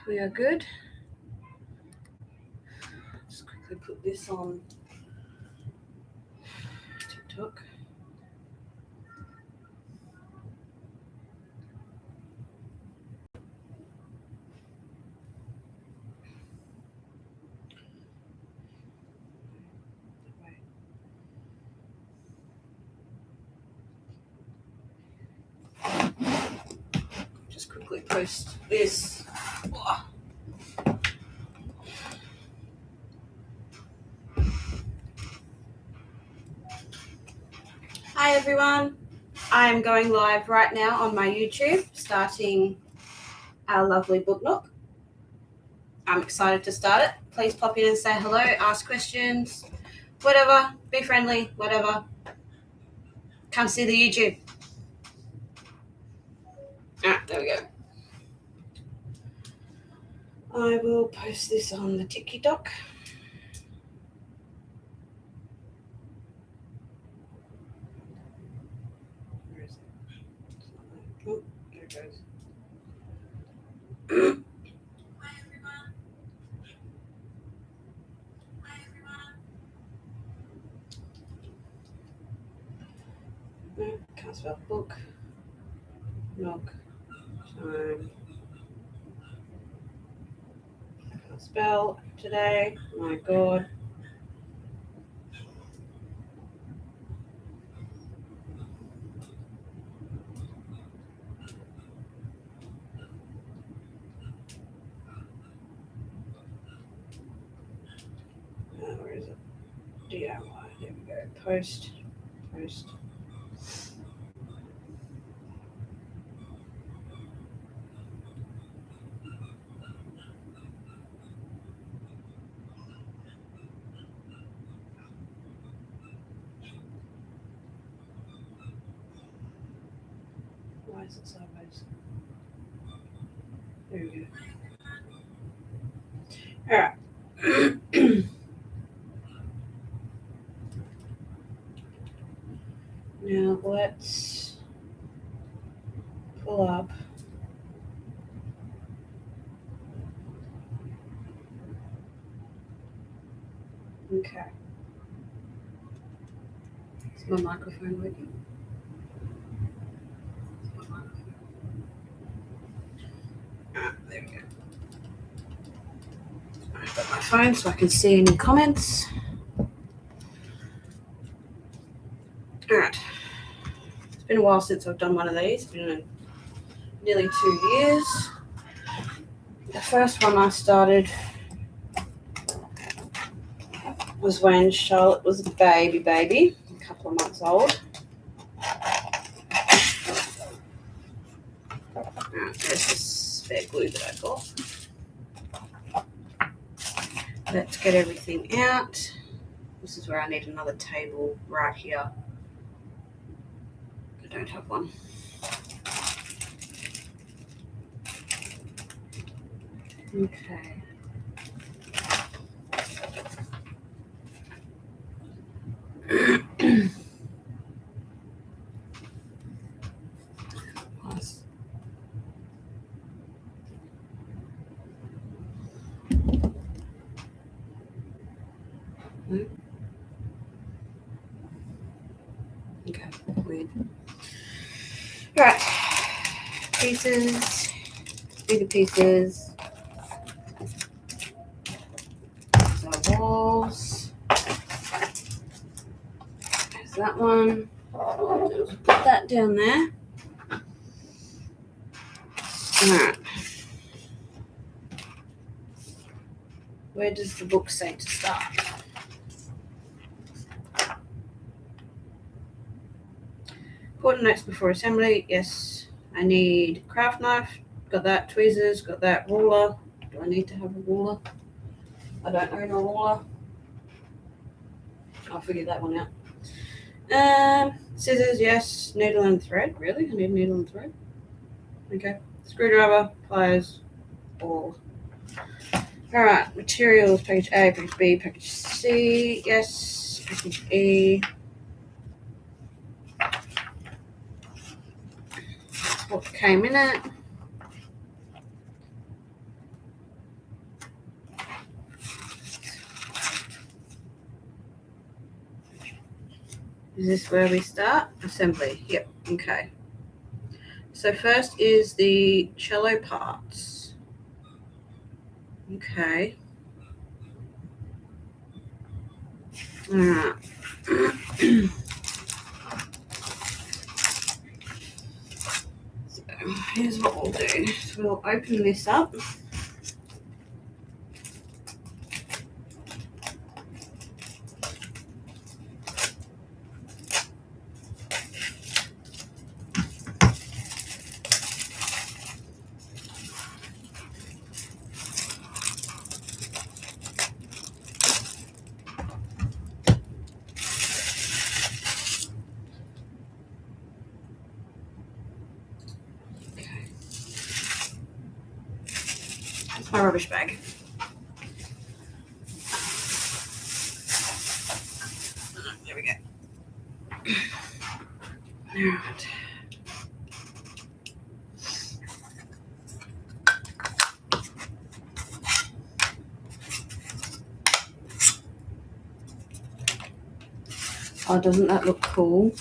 we are good. Just quickly put this on TikTok. Just quickly post this. Hi everyone, I'm going live right now on my YouTube, starting our lovely book Nook. I'm excited to start it. Please pop in and say hello, ask questions, whatever, be friendly, whatever. Come see the YouTube. Alright, there we go. I will post this on the TikTok. Where is it? Oh, there it goes. Can't spell book. Nook. Time. Can't spell today. My God. Where is it? DIY. There we go. Post. Why is it sideways? There we go. All right. Now let's pull up. Okay. Is my microphone working? There we go. I've got my phone so I can see any comments. All right. It's been a while since I've done one of these. It's been nearly 2 years. The first one I started was when Charlotte was a baby, a couple of months old. There's this spare glue that I got. Let's get everything out. This is where I need another table right here. I don't have one. Okay. Okay, weird. Right, pieces, bigger pieces. So walls. There's that one. Put that down there. Alright. Where does the book say to start? Important notes before assembly. Yes, I need craft knife. Got that. Tweezers. Got that. Ruler. Do I need to have a ruler? I don't own a ruler. I'll figure that one out. Scissors, yes. Needle and thread. Really? I need needle and thread? Okay. Screwdriver, pliers, all. Alright, materials, package A, package B, package C, yes. Package E. What came in it. Is this where we start? Assembly. Yep. Okay. So first is the cello parts. Okay. All right. So here's what we'll do. So we'll open this up. That's my rubbish bag. There we go. All right. Oh, doesn't that look cool?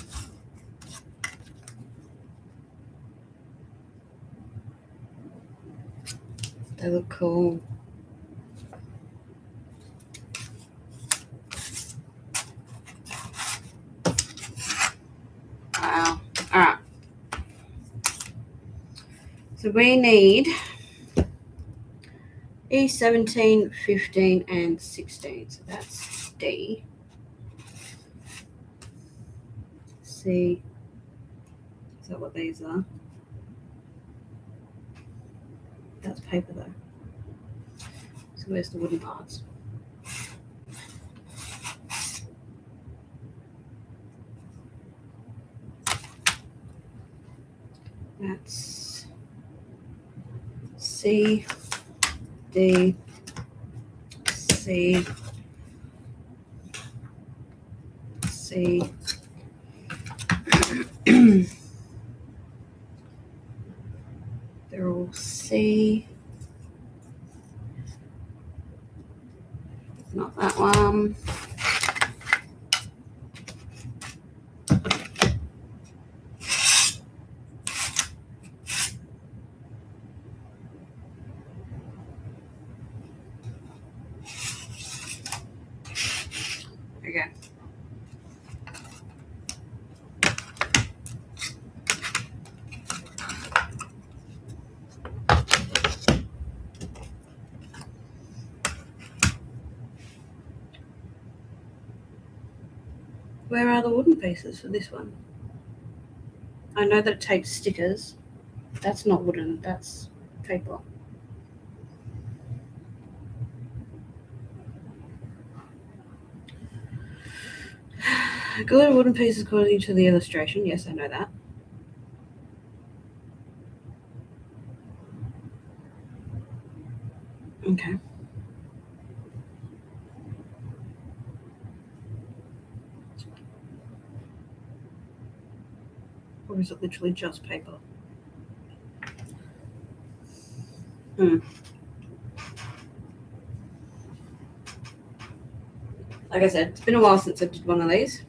They look cool. Wow. All right. So we need E17, 15, and 16. So that's D. C. Is that what these are? That's paper though. So where's the wooden parts? That's C, D, C, C. They're all C. Not that one. Okay. Where are the wooden pieces for this one? I know that it takes stickers. That's not wooden, that's paper. Glue wooden pieces according to the illustration. Yes, I know that. Okay. Or is it literally just paper? Like I said, it's been a while since I did one of these.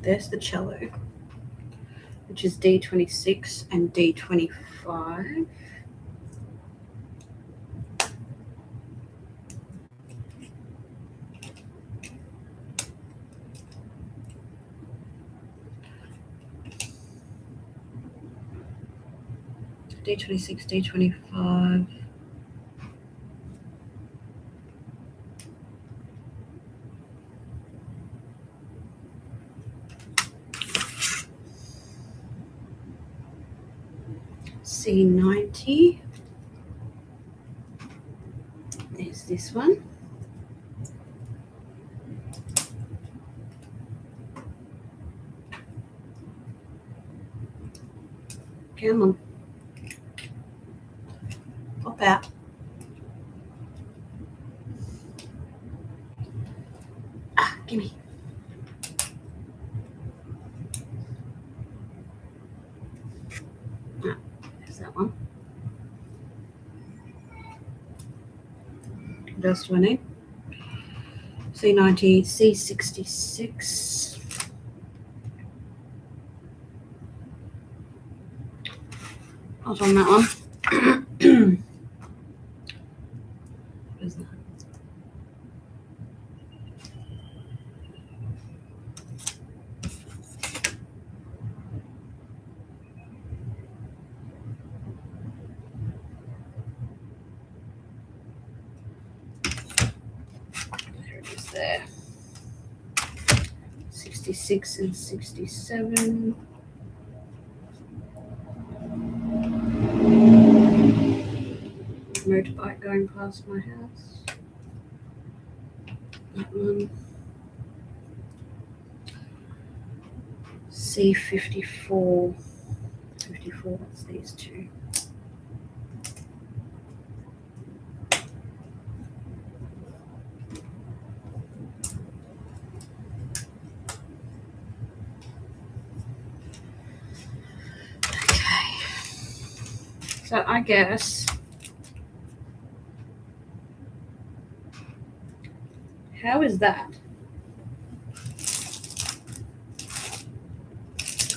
There's the cello, which is D26 and D25. D26, D25. C90. There's this one. Come on. Pop out. There's that one. What else do I need? C90, C66. I was on that one. What is that? There it is there. 66 and 67. Motorbike going past my house. That one. C54. 54, that's these two. Okay. So I guess how is that?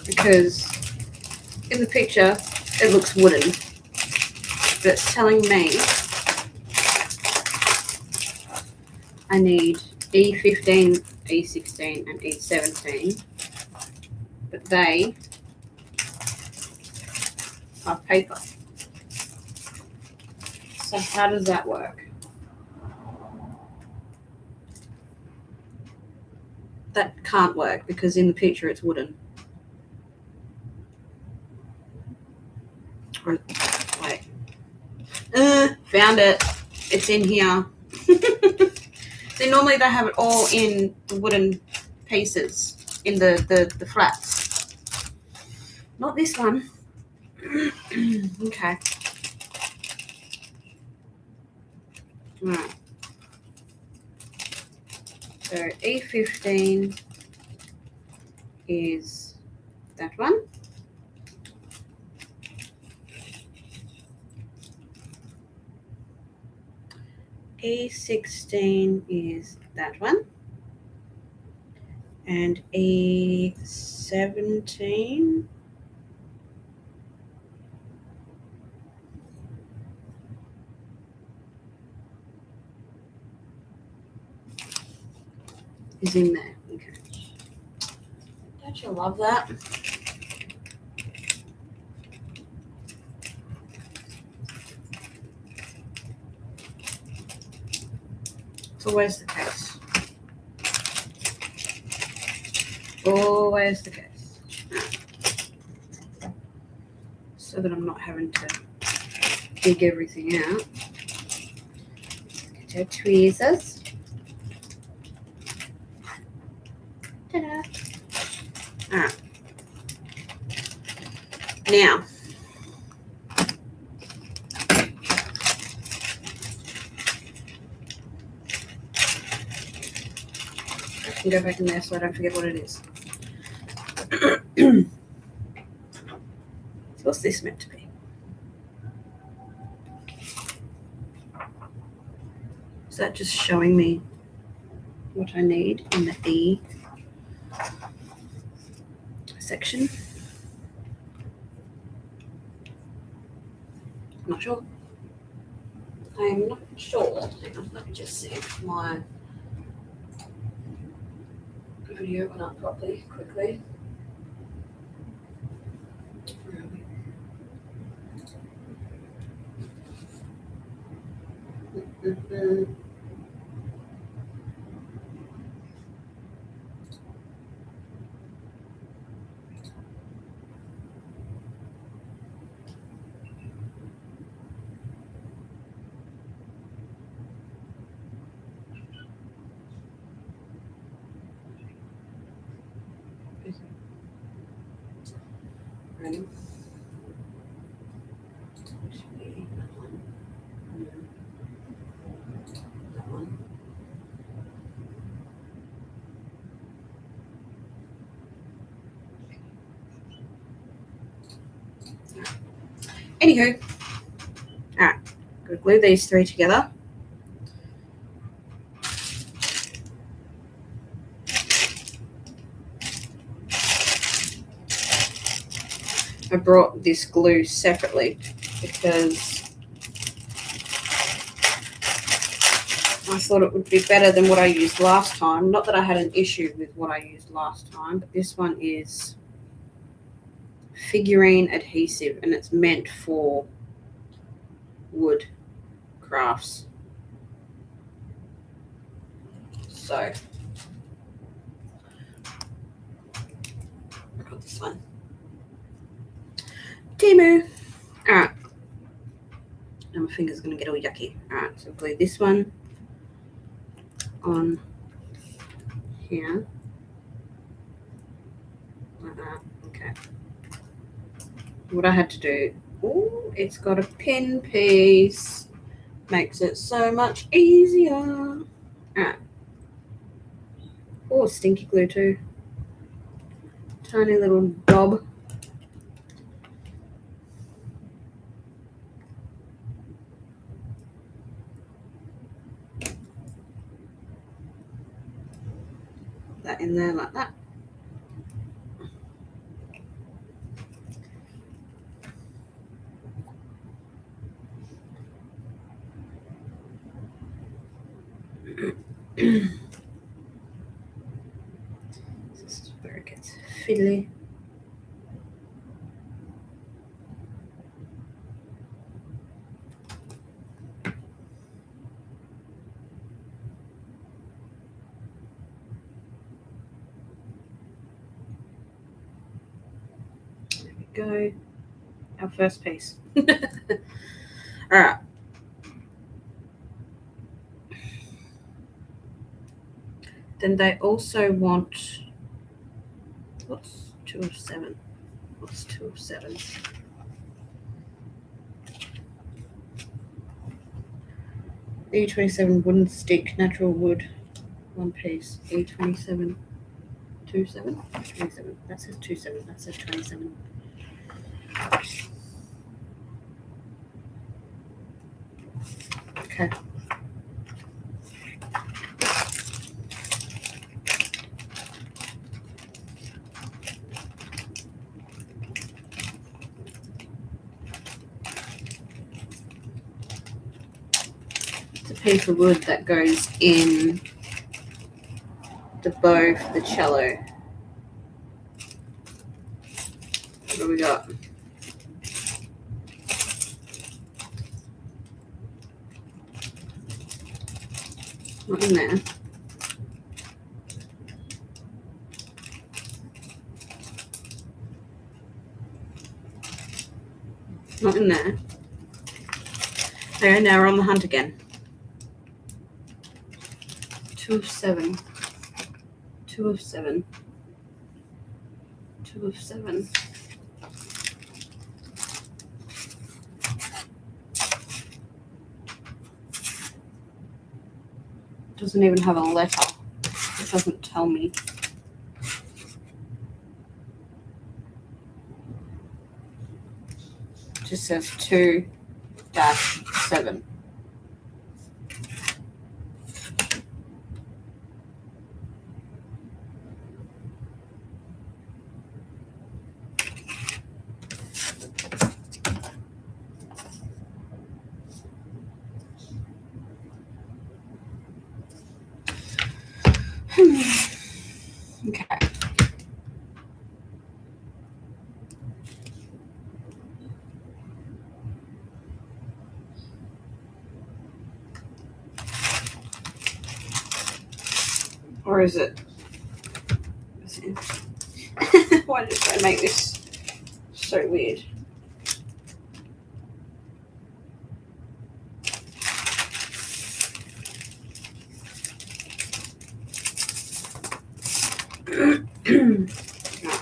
Because in the picture it looks wooden, but it's telling me I need E15, E16 and E17, but they are paper. So how does that work? That can't work because in the picture it's wooden. Or, wait. Found it. It's in here. So normally they have it all in the wooden pieces in the flats. Not this one. Okay. Alright. So E15 is that one. E16 is that one. And E17 is in there. Okay. Don't you love that? It's always the case. Always the case. So that I'm not having to dig everything out. Get our tweezers. Ta-da. Alright. Now, I can go back in there so I don't forget what it is. What's this meant to be? Is that just showing me what I need in the E section? Not sure. I'm not sure. Hang on, let me just see if my video went up properly, quickly. Where are we? Ready? Should be that one. That one. Anywho, all right, going to glue these three together. I brought this glue separately because I thought it would be better than what I used last time. Not that I had an issue with what I used last time, but this one is figurine adhesive and it's meant for wood crafts. So I got this one. Timu. All right. And my finger's going to get all yucky. All right, so glue this one on here. Like that. Okay. What I had to do, oh, it's got a pin piece. Makes it so much easier. All right. Oh, stinky glue too. Tiny little dob. That in there like that. This is where it gets fiddly. There we go. Our first piece. All right. Then they also want, what's 2 of 7? What's 2 of 7? E27 wooden stick, natural wood, 1 piece. E27, 27? 27. That says 27. That says 27. Okay. It's a piece of wood that goes in the bow for the cello. What do we got? Not in there. Not in there. There, now we're on the hunt again. 2 of 7. 2 of 7. 2 of 7. Doesn't even have a letter. It doesn't tell me. It just says 2-7. Okay. Or is it? Why did I make this so weird?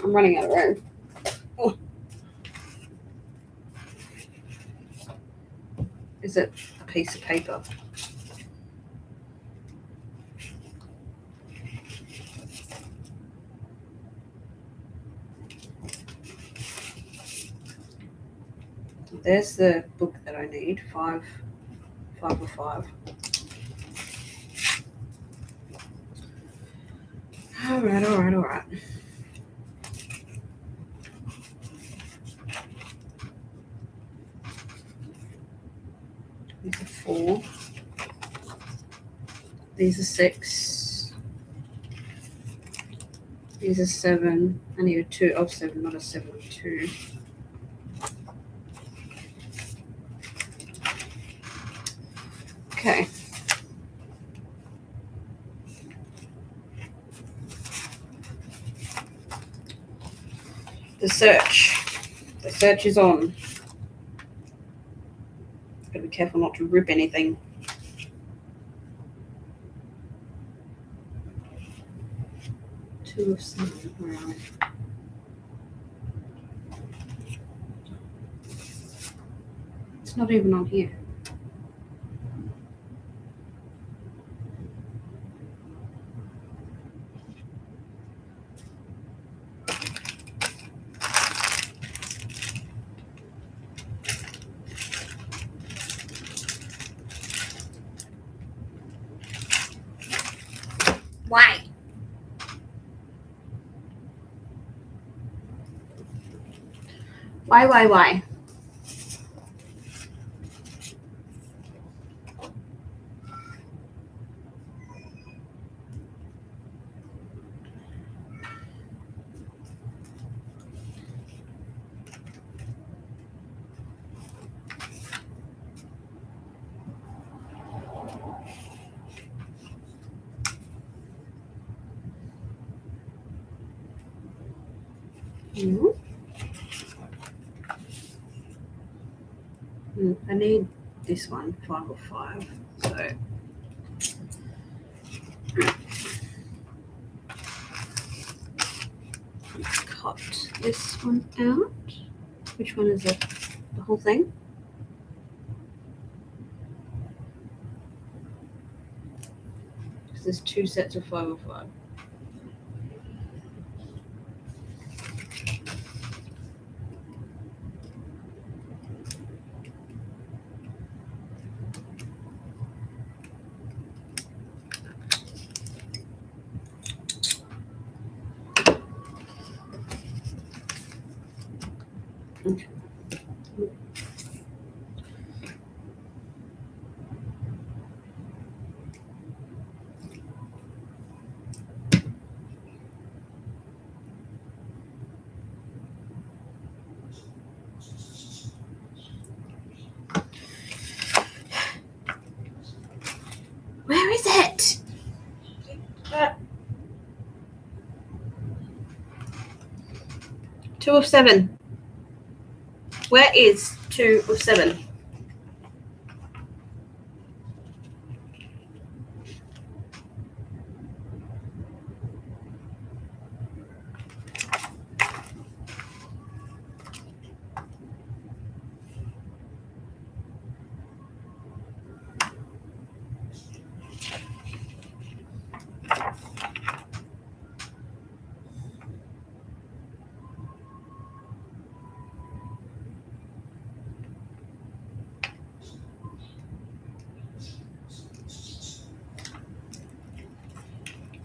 I'm running out of room. Oh. Is it a piece of paper? There's the book that I need, 5 of 5. All right. These are 4. These are 6. These are 7. I need a 2 of 7, not a 7 of 2. Okay. The search is on. Gotta be careful not to rip anything. Two of 7. Where are we? It's not even on here. Why? Why? I need this one, 5 of 5. So cut this one out. Which one is it? The whole thing? Because there's 2 sets of 5 of 5. Okay. Where is it? 2 of 7. Where is 2 of 7?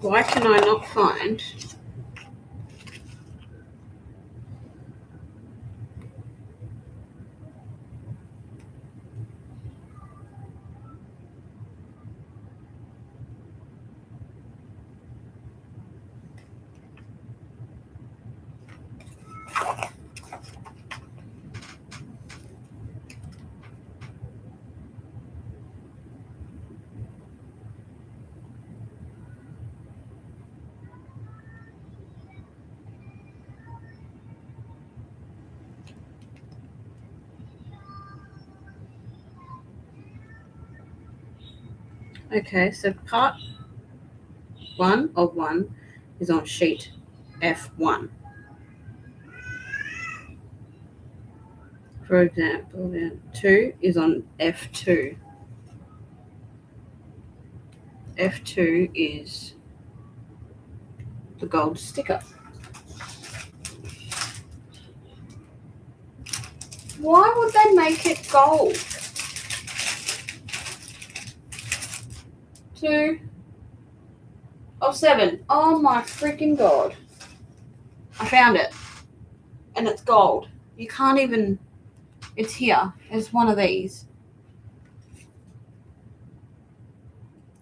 Why can I not find? Okay, so part 1 of 1 is on sheet F1. For example, then 2 is on F2. F2 is the gold sticker. Why would they make it gold? 2 of 7. Oh my freaking god. I found it. And it's gold. You can't even... It's here. It's one of these.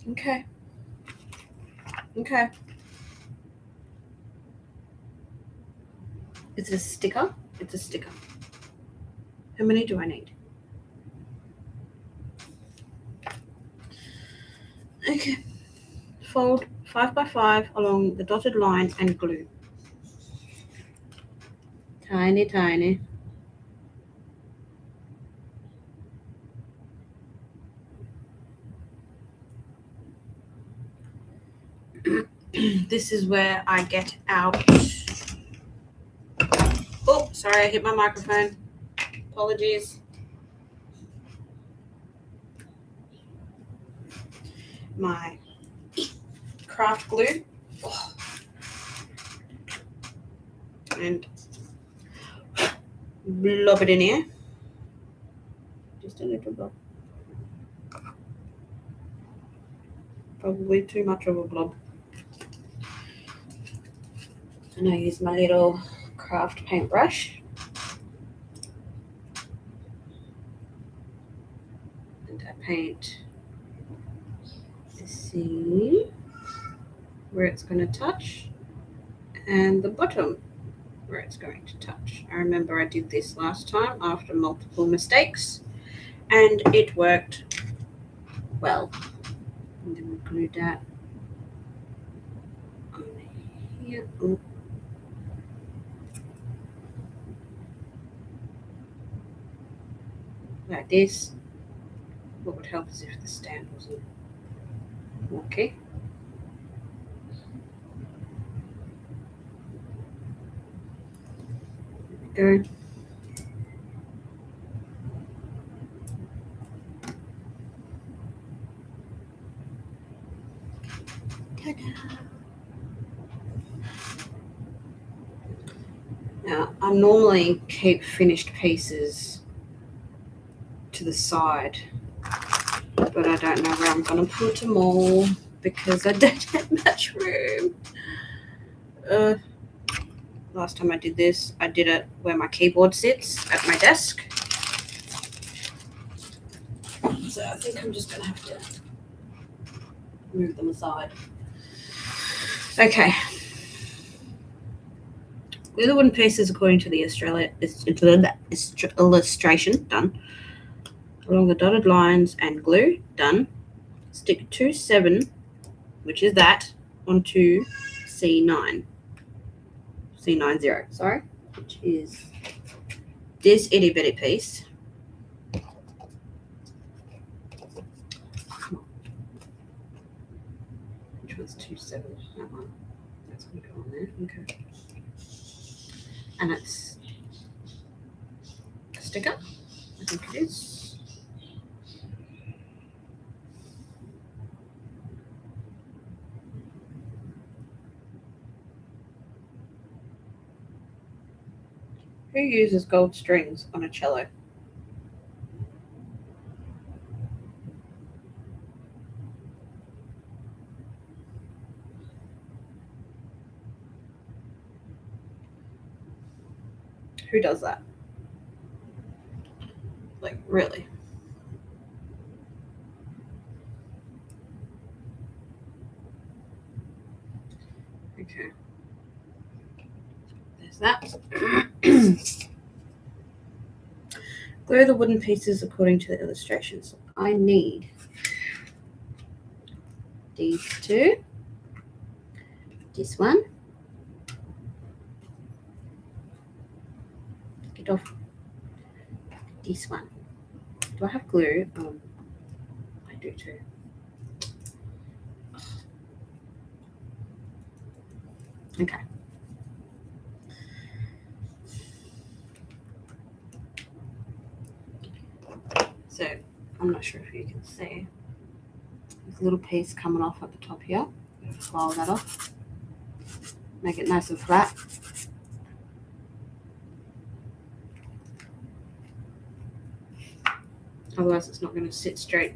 Okay. Okay. Is it a sticker? It's a sticker. How many do I need? Okay. Fold 5 by 5 along the dotted line and glue. Tiny, tiny. This is where I get out. Oh, sorry, I hit my microphone. Apologies. My craft glue. Oh. And blob it in here. Just a little blob. Probably too much of a blob. And I use my little craft paintbrush. And I paint the seam where it's going to touch and the bottom where it's going to touch. I remember I did this last time after multiple mistakes and it worked well. And then we glue that on here. Ooh. Like this. What would help is if the stand wasn't okay. There we go. Ta-da. Now, I normally keep finished pieces to the side, but I don't know where I'm going to put them all because I don't have much room. Last time I did this, I did it where my keyboard sits at my desk. So I think I'm just going to have to move them aside. Okay. Glue the wooden pieces according to the illustration, done, along the dotted lines and glue, done. Stick 2-7, which is that, onto C90, sorry, which is this itty bitty piece. Come on. Which one's 2-7? That one. That's going to go on there. Okay. And it's a sticker, I think it is. Who uses gold strings on a cello? Who does that? Like, really? Okay. There's that. Glue the wooden pieces according to the illustrations. I need these two, this one, get off this one. Do I have glue? I do too. Okay. So I'm not sure if you can see. There's a little piece coming off at the top here. File that off. Make it nice and flat. Otherwise it's not going to sit straight.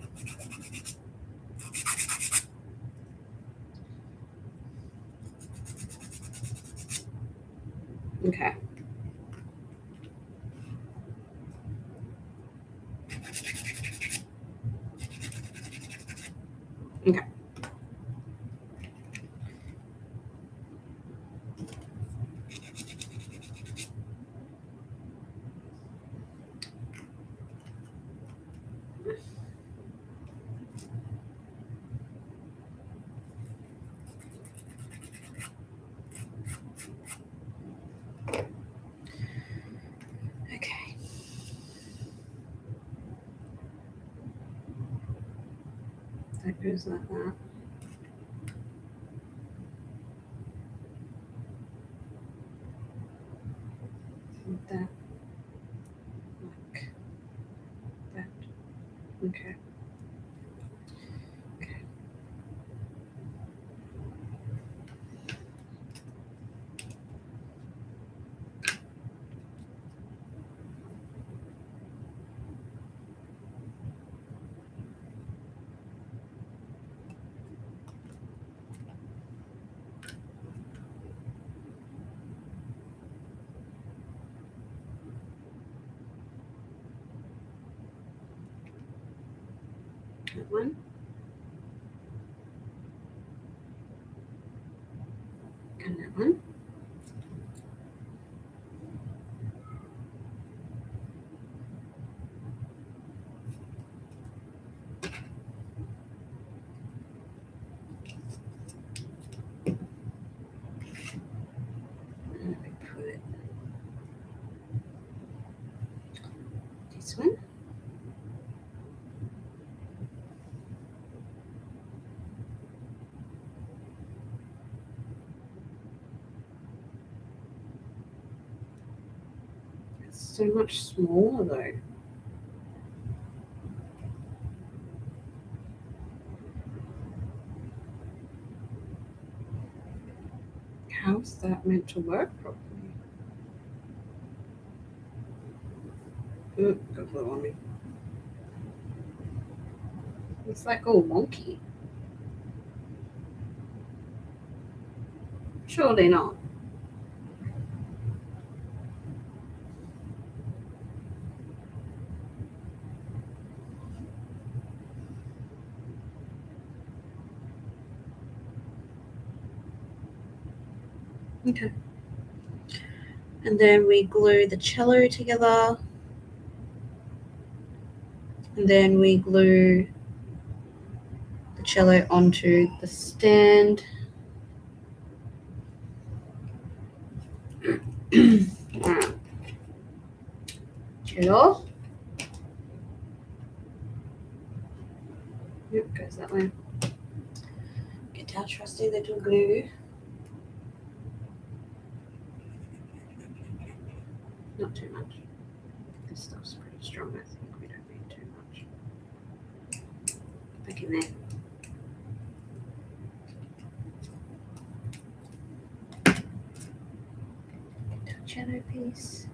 Okay. Okay. Okay. That goes like that. Like that. Like that. Okay. Okay. That one. And that one. And we put this one. It's so much smaller though. How's that meant to work properly? Ooh, got glue on me. It's like all wonky. Surely not. Okay. And then we glue the cello together. And then we glue the cello onto the stand. Alright. Cello. Yep, goes that way. Get our trusty little glue. Not too much. This stuff's pretty strong, I think. We don't need too much. Back in there. Get our cello piece.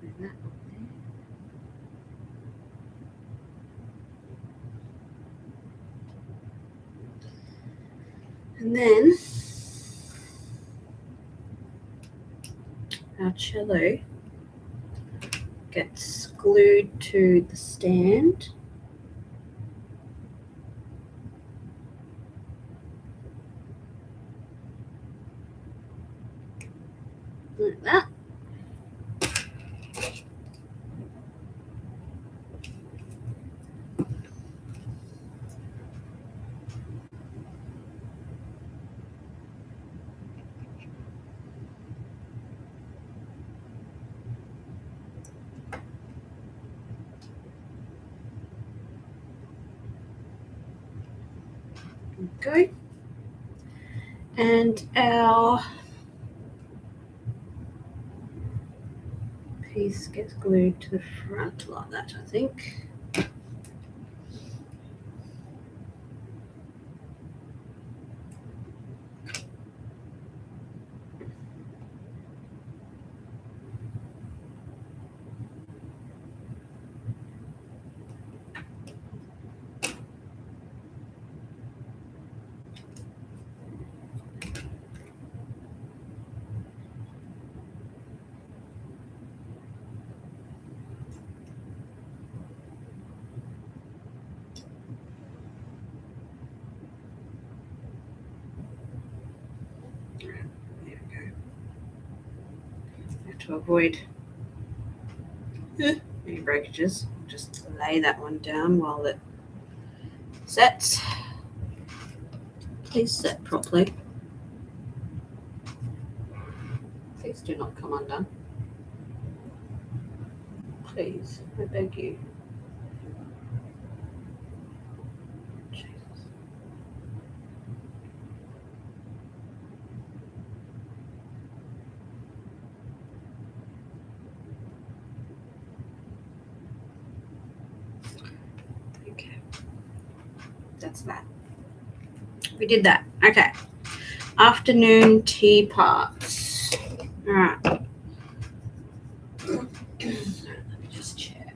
Glue that up there. And then our cello gets glued to the stand. Like that. Go. And our piece gets glued to the front like that, I think. To avoid any breakages, just lay that one down while it sets. Please set properly. Please do not come undone. Please, I beg you. Jesus. Okay, that's that. We did that. Okay. Afternoon tea parts. All right. Let me just check.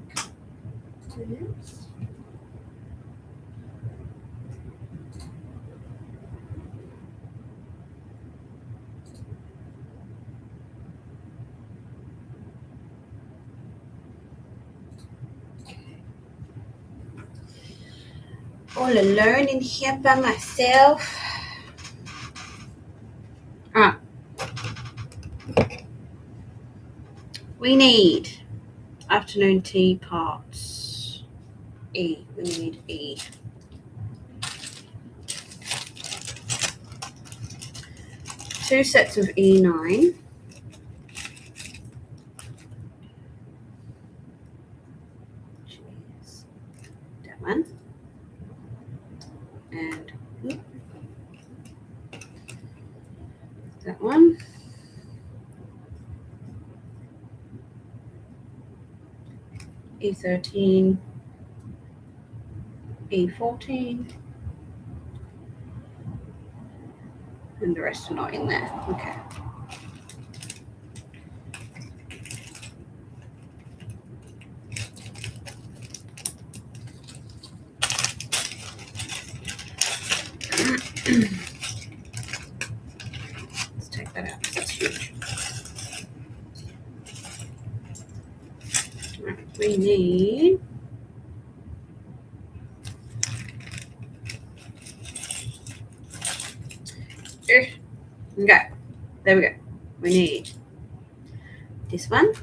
All alone in here by myself. Alright. We need afternoon tea parts. E. We need E. Two sets of E9. Jeez. That one. And that one. E13. E14. And the rest are not in there. Okay. Let's take that out because that's huge. Right, we need okay, there we go. We need this one.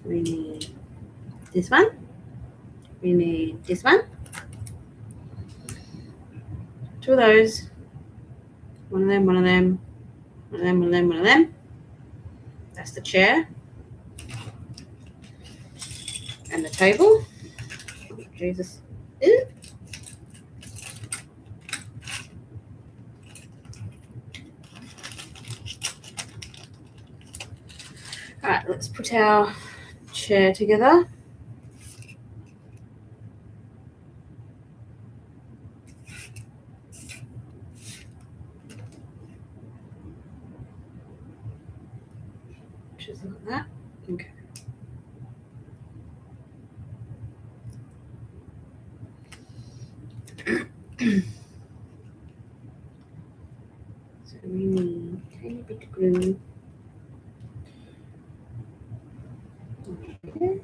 We need this one. We need this one. Two of those. One of them, one of them, one of them, one of them, one of them. That's the chair. And the table. Oh, Jesus. Ew. All right, let's put our chair together. Just like that. Okay. So we need a tiny bit of glue. Okay.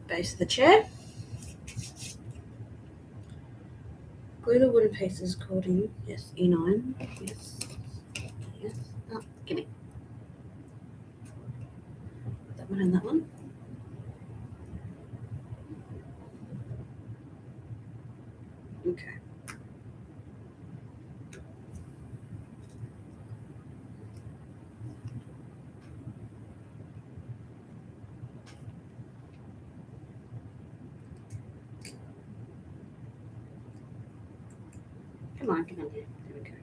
Base of the chair. Glue the wooden pieces according. Yes, E9. Yes. Yes. Oh, gimme. That one and that one. Okay. Come on, get on here. There we go.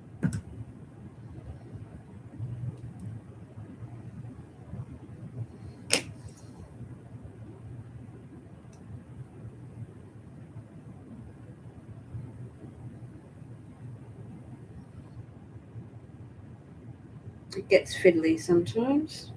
It gets fiddly sometimes.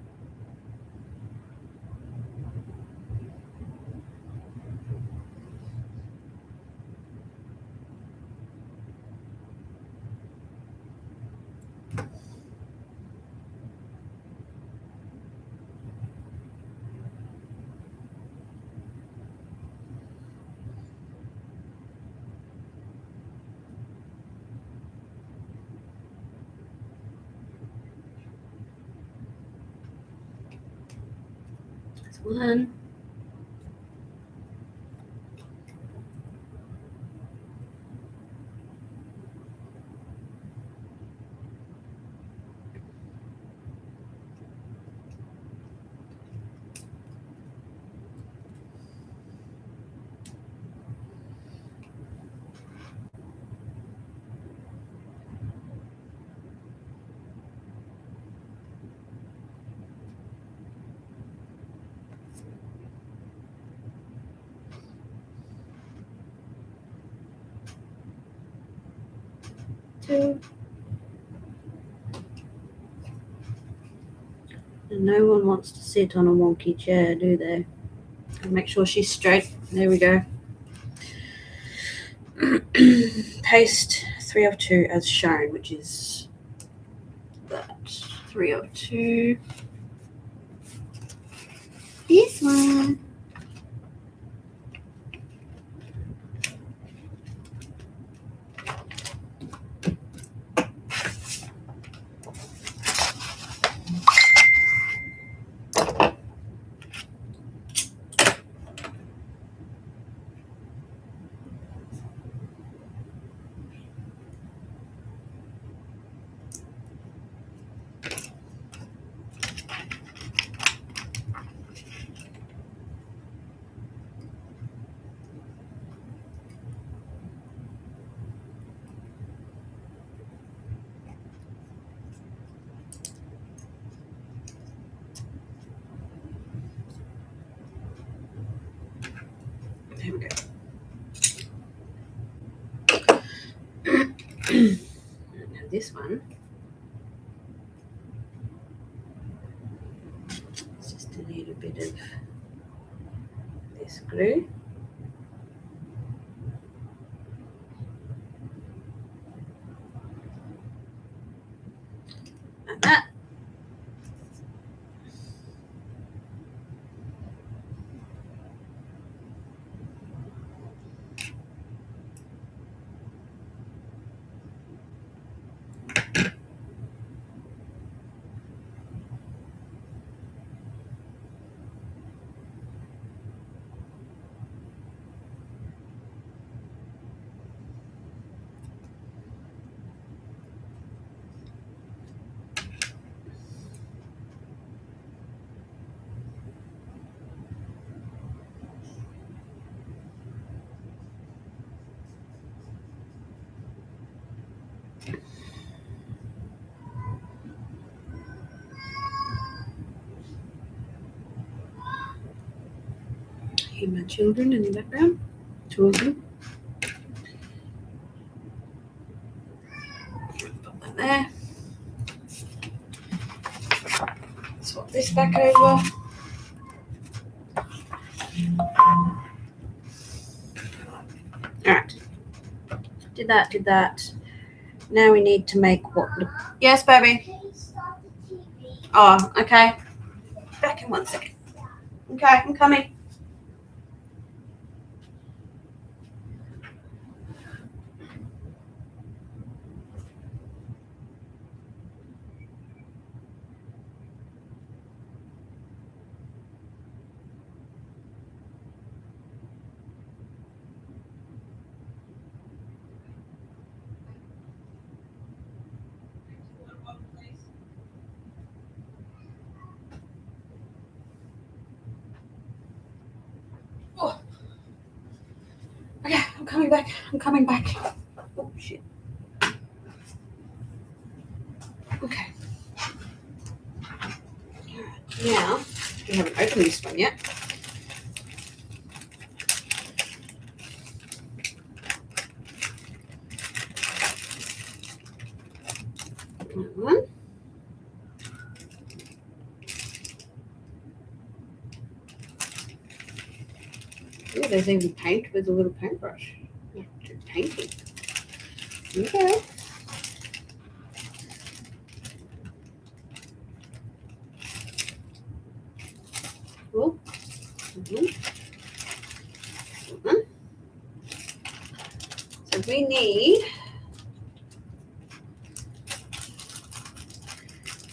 That's one. Two. And no one wants to sit on a wonky chair, do they? And make sure she's straight. There we go. Paste 3 of 2 as shown, which is that 3 of 2. This one. There we go. Now this one. It's just a little bit of this glue. Like that. Hear my children in the background. 2 of them. Put that there. Swap this back over. Alright. Did that. Now we need to make what? Yes, baby. Can you start the TV? Oh, okay. Back in 1 second. Okay, I'm coming. coming back. I'm coming back. Oh, shit. Okay. Now, we haven't opened this one yet. That one. Ooh, there's even paint with a little paintbrush. Painting. Okay. Cool. So we need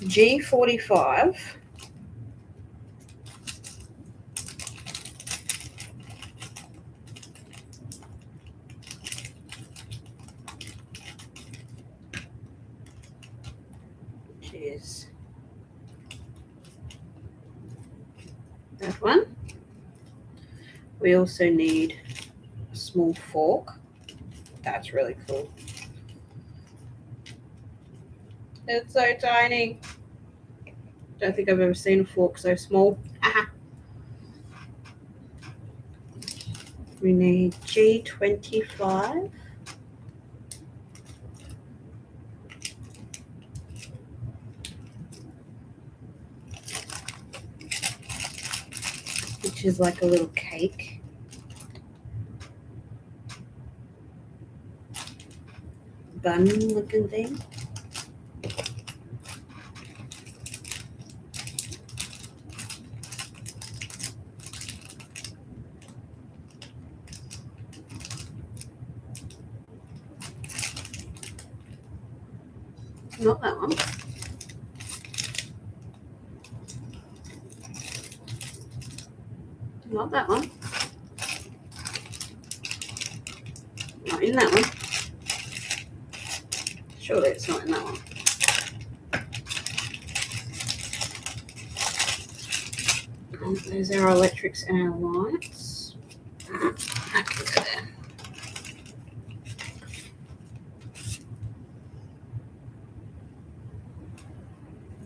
G45. Which is that one. We also need a small fork. That's really cool. It's so tiny. Don't think I've ever seen a fork so small. Aha. We need G25. Which is like a little cake. Bun looking thing. Not that one. Not that one. Not in that one. Surely it's not in that one. Those are our electrics and our lights. There.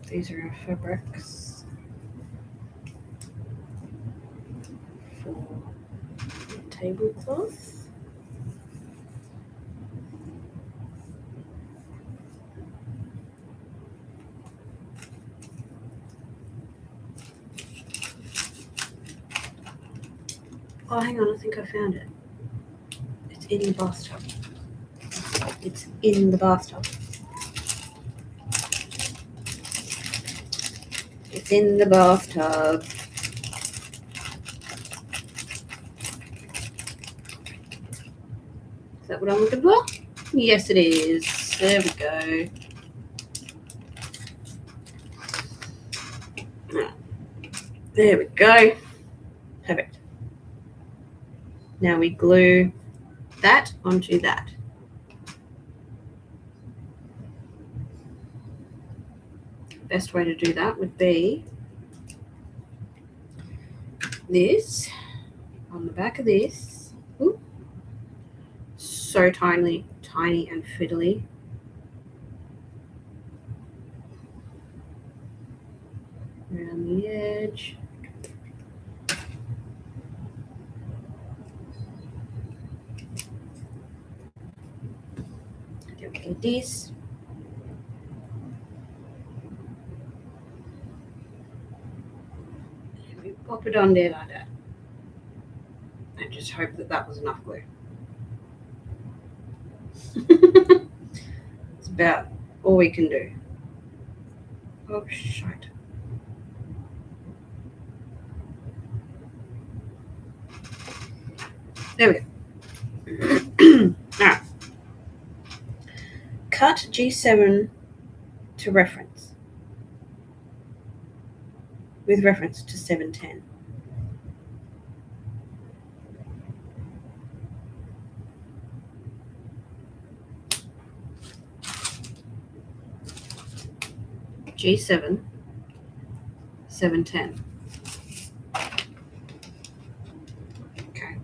These are our fabrics for the tablecloth. Oh, hang on, I think I found it. It's in the bathtub. It's in the bathtub. It's in the bathtub. Is that what I'm looking for? Yes, it is. There we go. There we go. Perfect. Now we glue that onto that. Best way to do that would be this on the back of this. Ooh. So tiny and fiddly. Around the edge. Then we get this. And we pop it on there like that. And just hope that that was enough glue. It's about all we can do. Oh, shite. There we go. All right. Cut G7 to reference with reference to 710. G7, 710. Okay.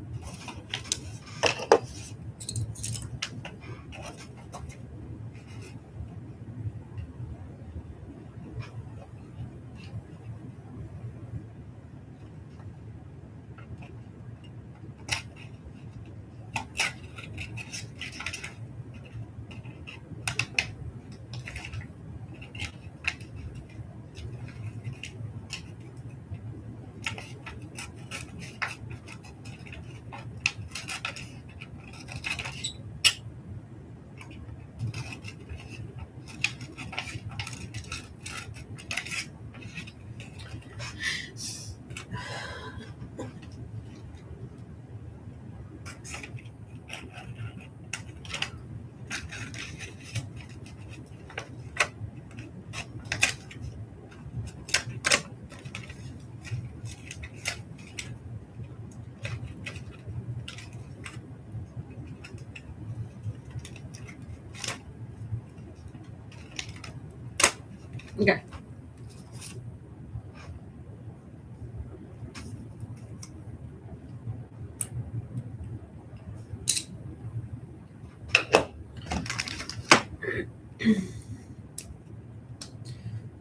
Okay.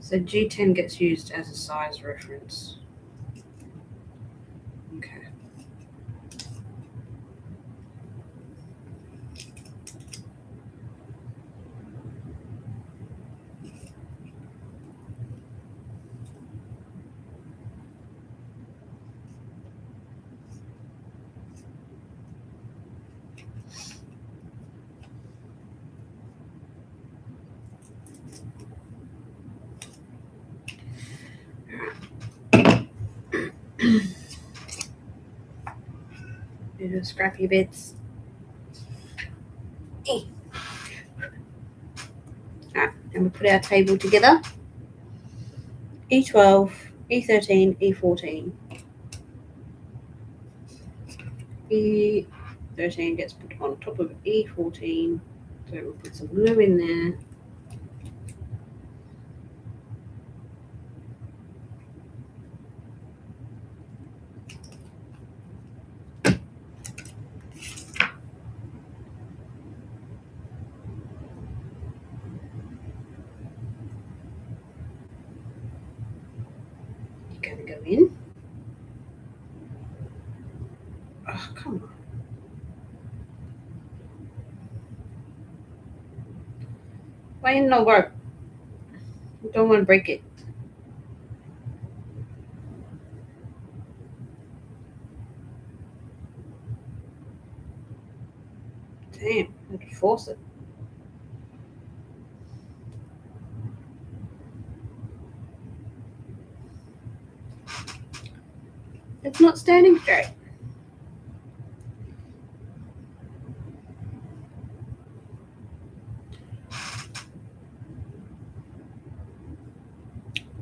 So G10 gets used as a size reference. Okay. Little scrappy bits. Alright, and we put our table together. E12, E13, E14. E13 gets put on top of E14. So we'll put some glue in there. You're going to go in. Oh, come on. Why didn't it work? I don't want to break it. Damn, I had to force it. It's not standing straight.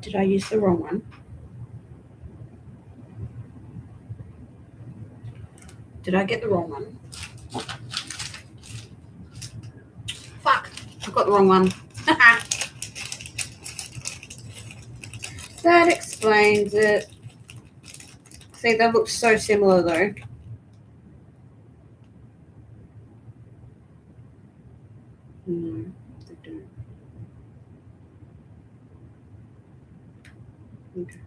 Did I use the wrong one? Did I get the wrong one? Fuck, I got the wrong one. That explains it. See, that looks so similar though. No, they don't. Okay.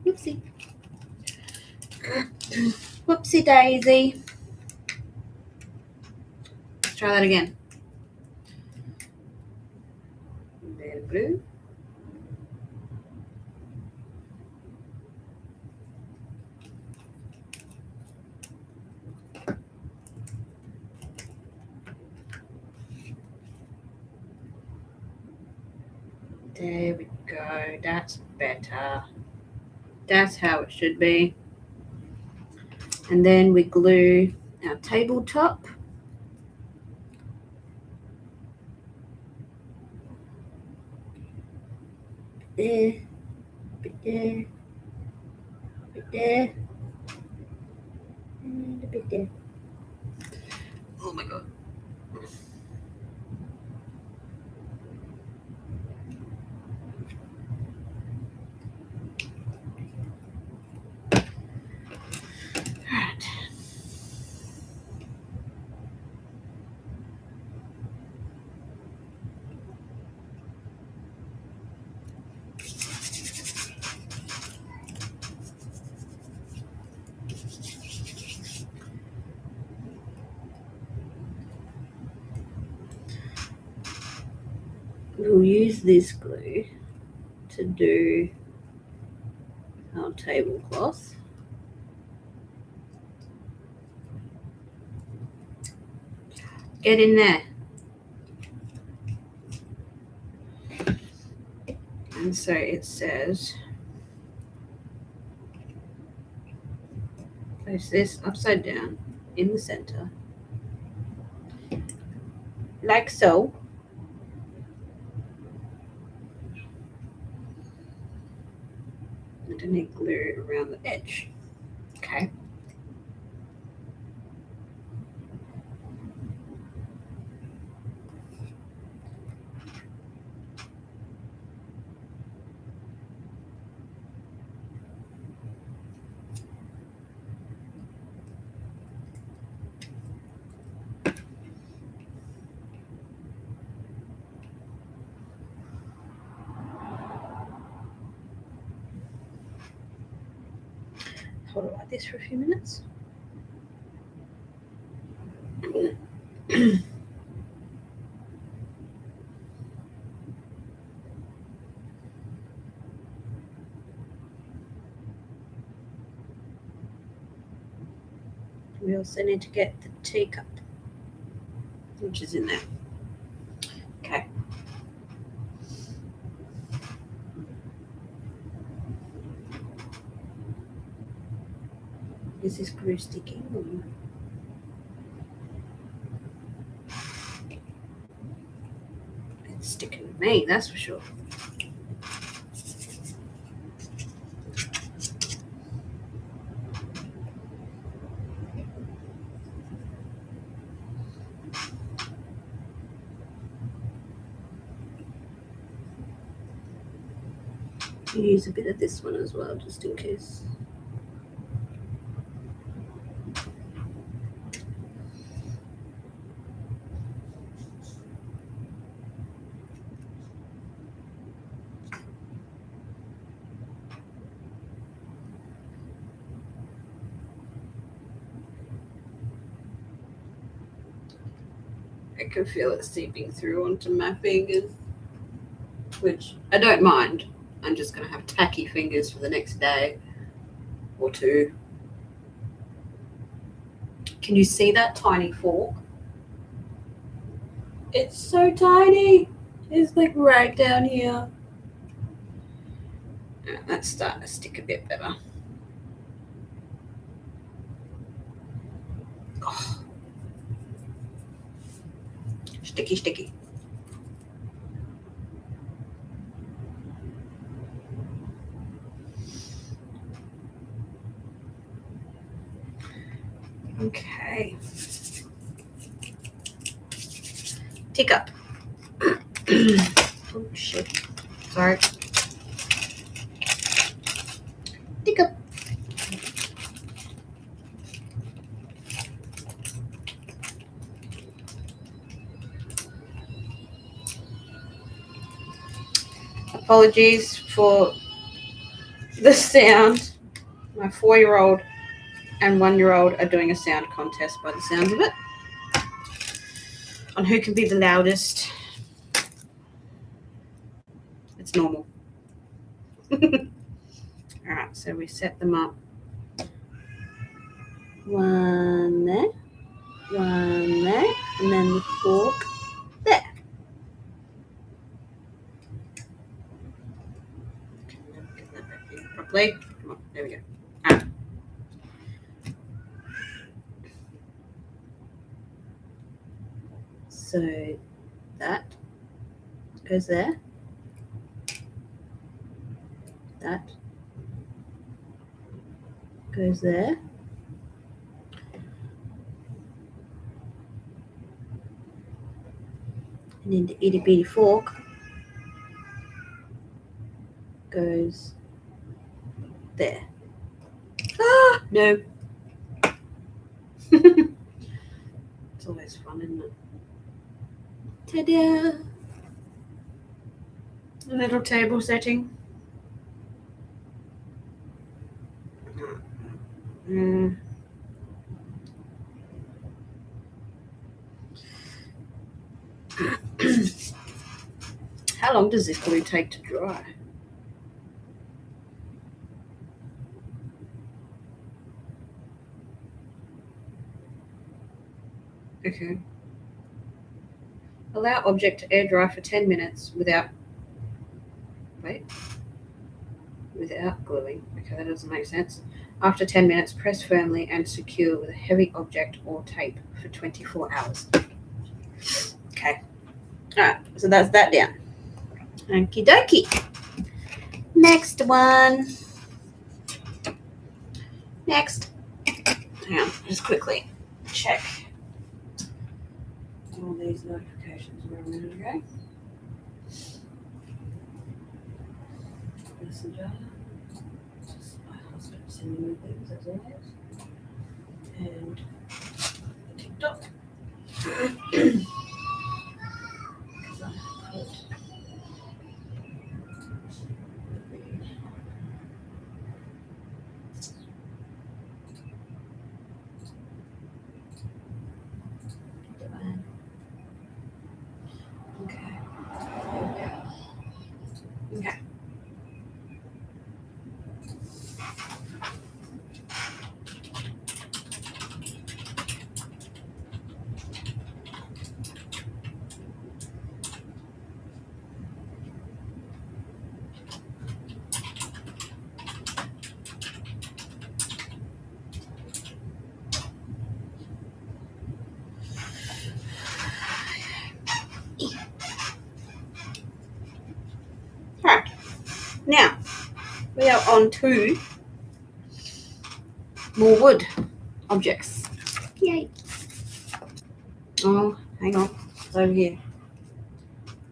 Whoopsie. Whoopsie daisy. Let's try that again. There, glue. There we go. That's better. That's how it should be. And then we glue our tabletop. There, bit there, bit there, and a bit there. Oh my god. Alright. We'll use this glue to do our tablecloth. Get in there. And so it says, place this upside down in the center, like so. And then I glue around the edge. Okay. hold it like this for a few minutes. We also need to get the teacup, which is in there. Okay. Is this glue sticking? It's sticking to me, that's for sure. Use a bit of this one as well, just in case. I can feel it seeping through onto my fingers, which I don't mind. I'm just going to have tacky fingers for the next day or two. Can you see that tiny fork? It's so tiny. It's like right down here. That's starting to stick a bit better. Oh. Sticky, sticky. Okay. Teacup. Oh shit. Sorry. Teacup. Apologies for the sound. My 4-year-old and 1-year-old are doing a sound contest by the sounds of it on who can be the loudest. It's normal. All right, so we set them up. One there, and then the fork there. Get that back in properly. Come on, there we go. All right. So that goes there. That goes there. And then the itty bitty fork goes there. Ah, no. It's always fun, isn't it? Ta-da! A little table setting. How long does this glue take to dry? Okay. Allow object to air dry for 10 minutes without gluing. Okay, that doesn't make sense. After 10 minutes, press firmly and secure with a heavy object or tape for 24 hours. Okay. All right, so that's that down. Okie dokie. Next one. Next. Hang on, just quickly check all these notifications were a minute ago. Messenger. My husband sending me things as always. And TikTok. Because I put Okay. Alright. Now we are on to more wood objects. Yay. Oh, hang on. It's over here.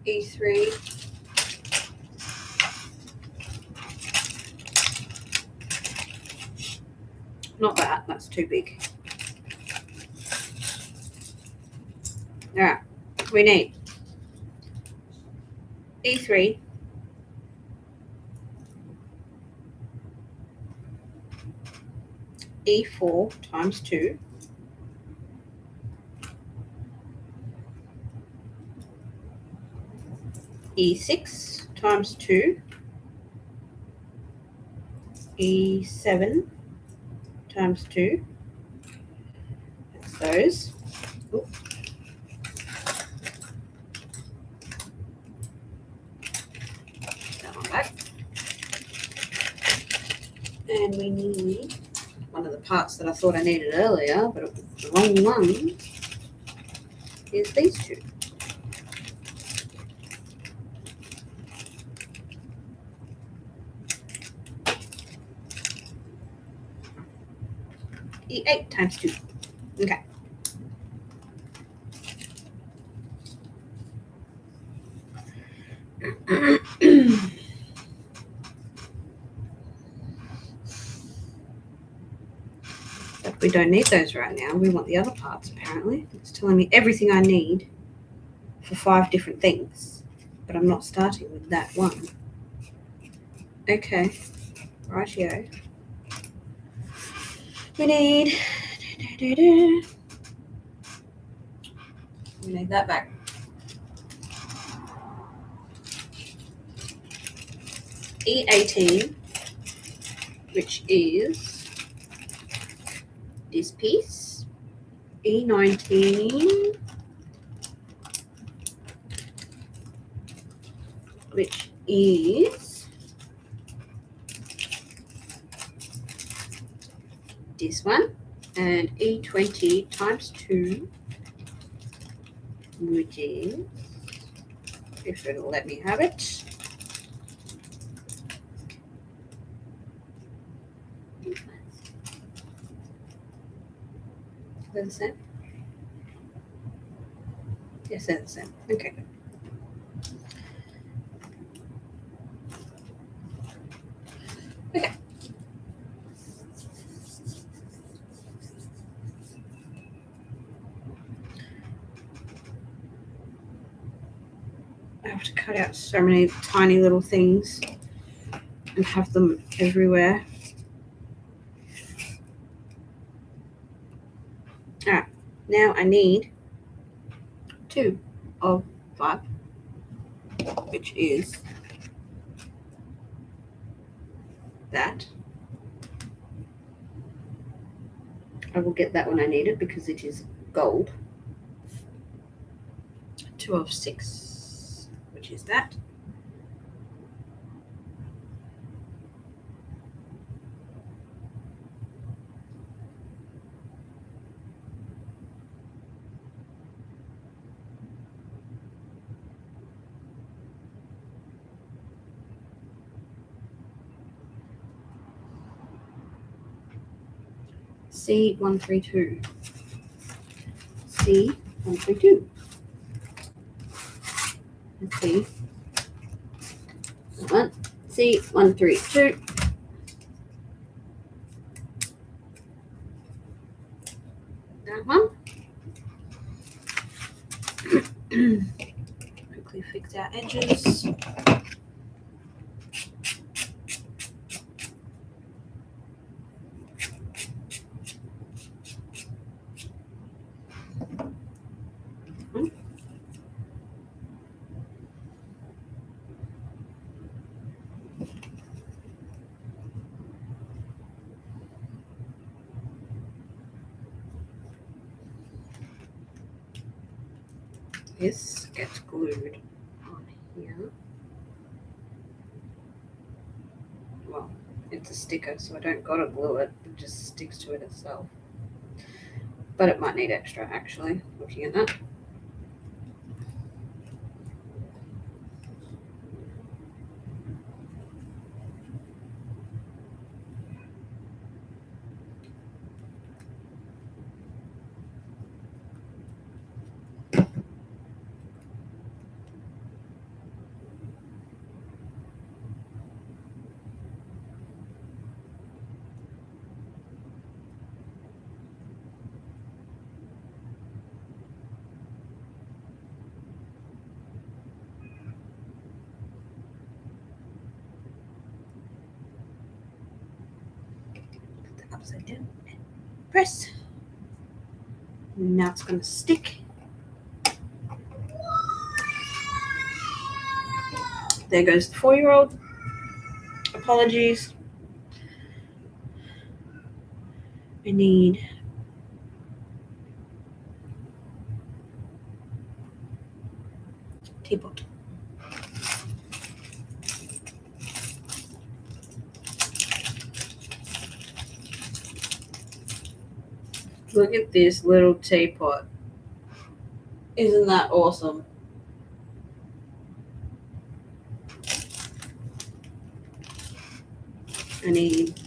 E3. Not that. That's too big. Alright. We need E3. E4 times 2. E6 times 2. E7 times 2. That's those. Ooh. That one back. And we need one of the parts that I thought I needed earlier, but it was the wrong one, is these two. E8 times 2. Okay. But we don't need those right now. We want the other parts, apparently. It's telling me everything I need for 5 different things, but I'm not starting with that one. Okay. Rightio. We need... We need that back. E18, which is this piece. E19, which is this one. And E20 times 2, which is, if it'll let me have it, is that the same? Yes, they're the same. Okay. Okay. I have to cut out so many tiny little things and have them everywhere. Alright, now I need 2 of 5, which is that. I will get that when I need it because it is gold. 2 of 6, which is that. C132. C132. Let's see. That one. C132. That one. Quickly fix our edges. this gets glued on here. Well, it's a sticker, so I don't gotta glue it. It just sticks to it itself. But it might need extra, actually, looking at that. Put that upside down and press. Now it's going to stick. There goes the 4-year-old. Apologies. I need teapot. Look at this little teapot. Isn't that awesome? I need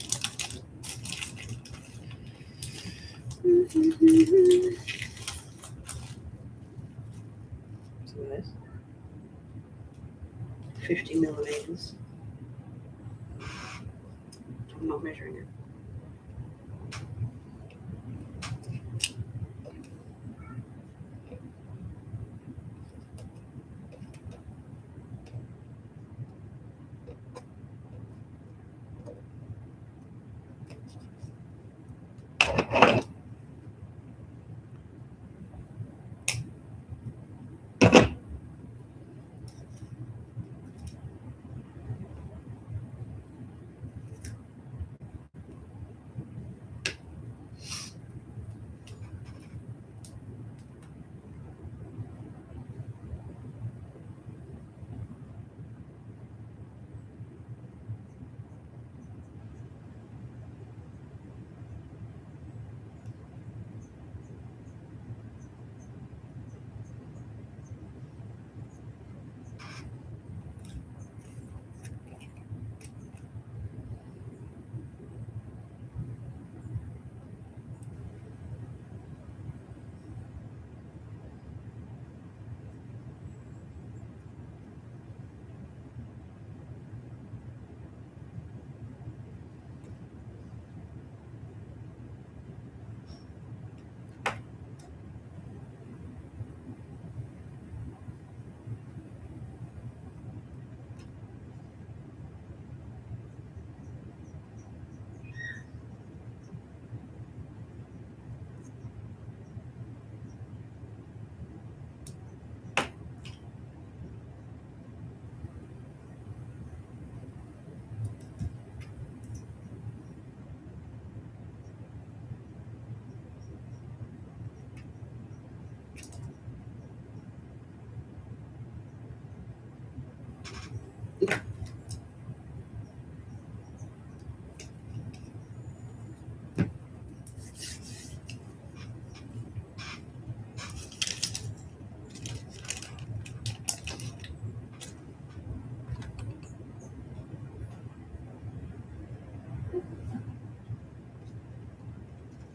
so this 50 millimeters. I'm not measuring it.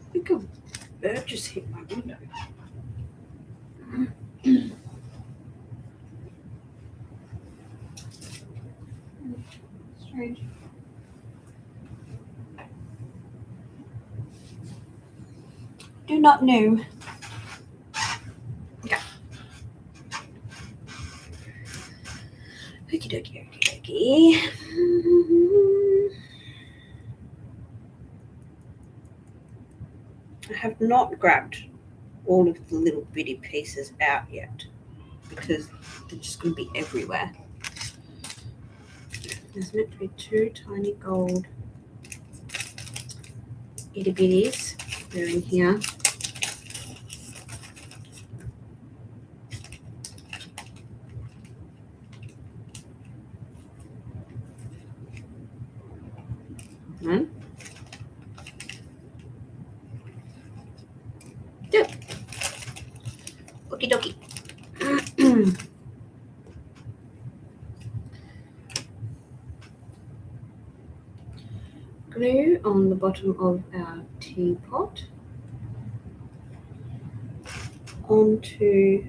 I think a bird just hit my window. Strange. Do not know. Okay. Okie dokie, okie dokie. I have not grabbed all of the little bitty pieces out yet because they're just going to be everywhere. There's meant to be 2 tiny gold itty bitties. They're in here. One. Two. Okie dokie. Glue on the bottom of our teapot onto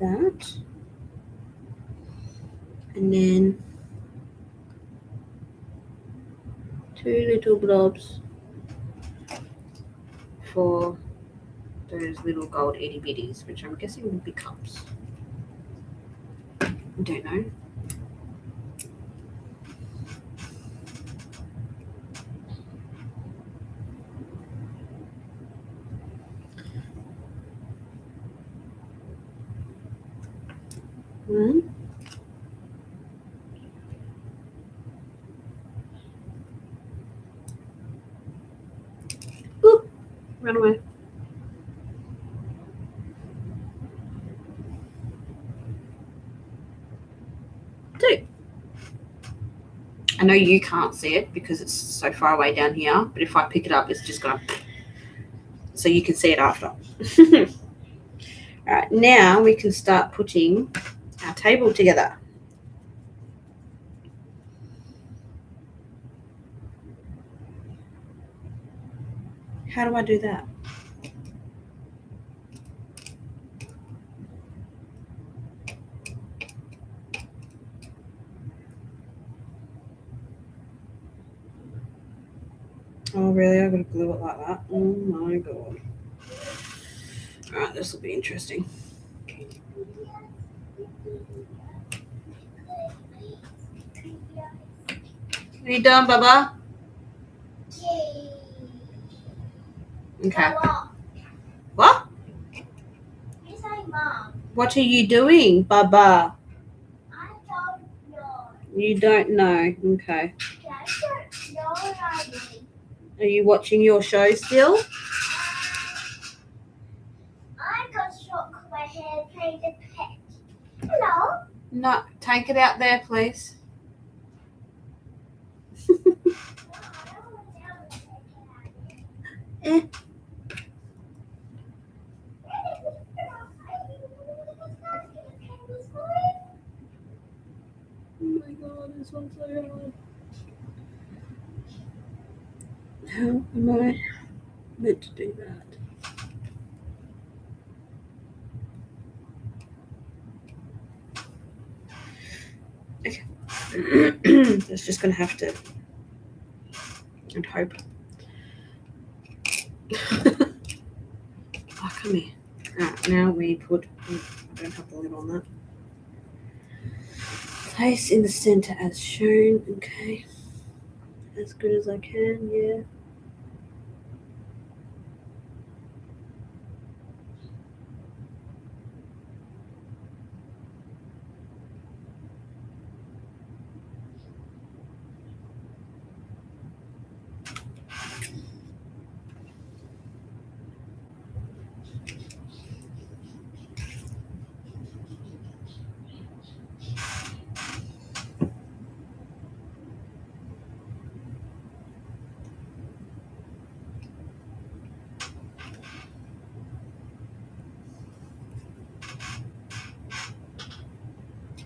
that, and then 2 little blobs for those little gold itty bitties, which I'm guessing would be cups. I don't know. One. Oop, run away. 2. I know you can't see it because it's so far away down here, but if I pick it up, it's just gonna, so you can see it after. All right, now we can start putting our table together. How do I do that? Oh, really? I've got to glue it like that? Oh, my God. All right, this will be interesting. Are you done, Baba? Okay. What? You say Mom. What are you doing, Baba? I don't know. You don't know. Okay. I don't know already. Are you watching your show still? I got shook my hair playing the pet. Hello? No, take it out there, please. Eh. Oh my God, this one's so hard. How am I meant to do that? Okay. It's just going to have to, and hope. Oh, come here. Right, now we put, I don't have the lid on that. Place in the center as shown. Okay. As good as I can, yeah.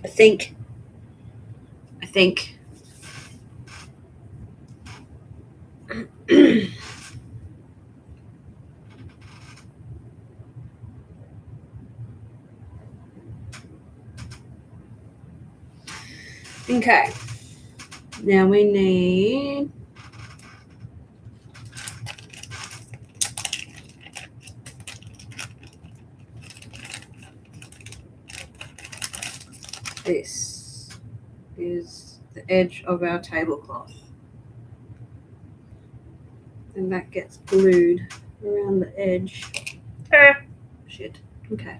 I think. Okay. Now we need this is the edge of our tablecloth. And that gets glued around the edge. Shit. Okay.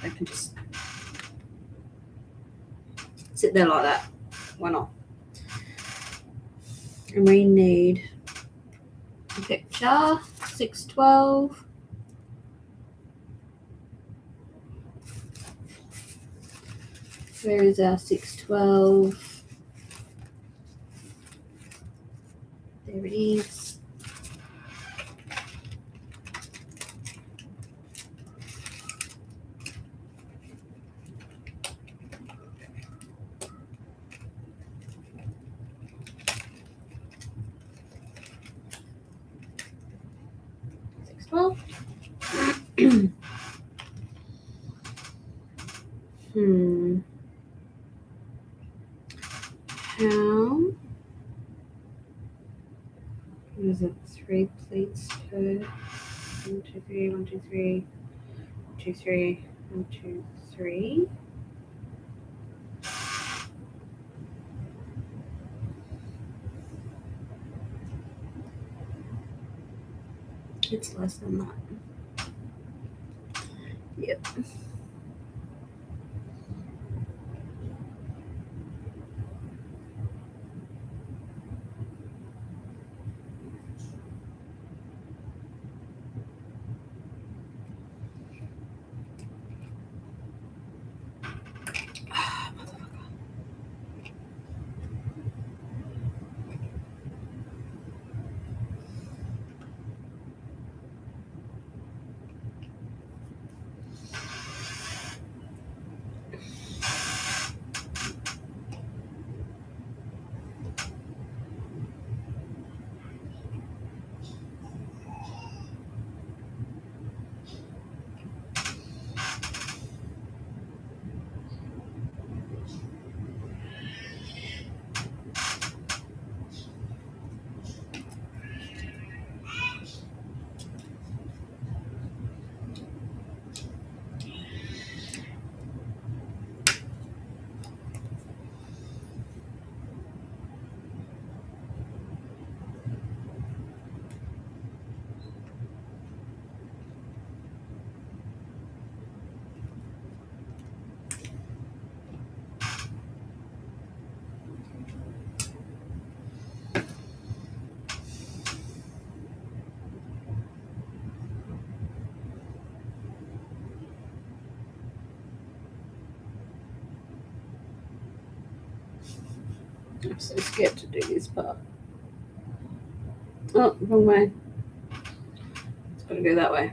I can just sit there like that. Why not? And we need a picture, 612. Where is our 612? There it is. Well, How? What is it? 3 pleats per 1, 2, 3, 1, 2, 3, 2, 3, 1, 2, 3. It's less than that. Yep. I'm so scared to do this part. Oh, wrong way. It's got to go that way.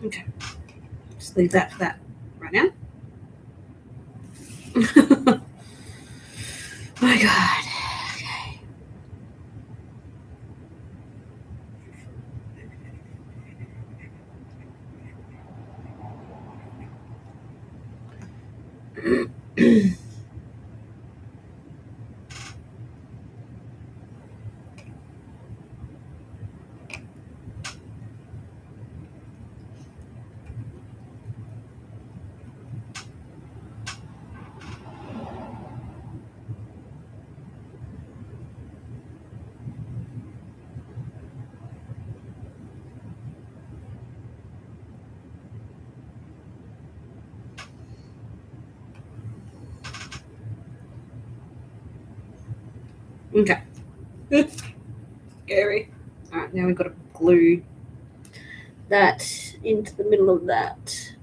Okay. Just leave that for that right now. My God. Okay. Okay. Scary. All right, now we've got to glue that into the middle of that.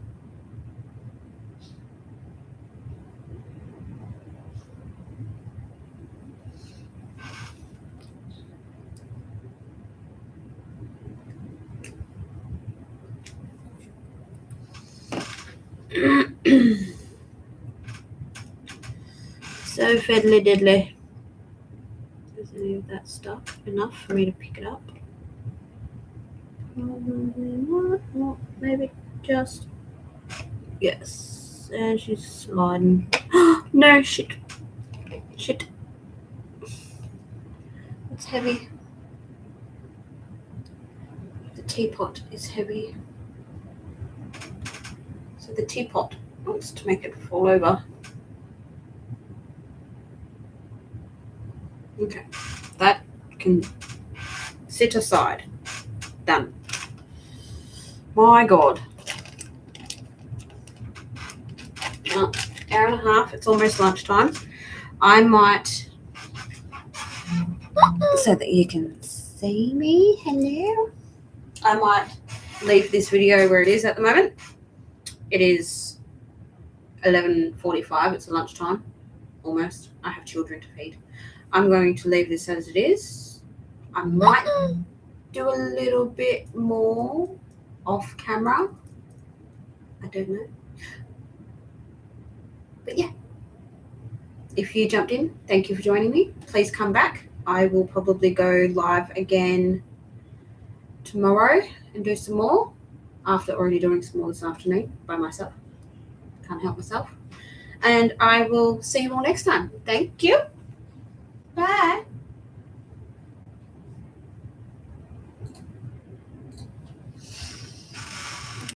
So fiddly diddly. Is any of that stuff enough for me to pick it up? Probably not. Well, maybe just. Yes. And she's sliding. No, shit. Shit. It's heavy. The teapot is heavy. So the teapot wants to make it fall over. Okay. That can sit aside. Done. My God. Hour and a half. It's almost lunchtime. I might, so that you can see me. Hello. I might leave this video where it is at the moment. It is 11:45. It's lunchtime. Almost. I have children to feed. I'm going to leave this as it is. I might do a little bit more off camera. I don't know. But yeah. If you jumped in, thank you for joining me. Please come back. I will probably go live again tomorrow and do some more after already doing some more this afternoon by myself. Can't help myself. And I will see you all next time. Thank you. Bye.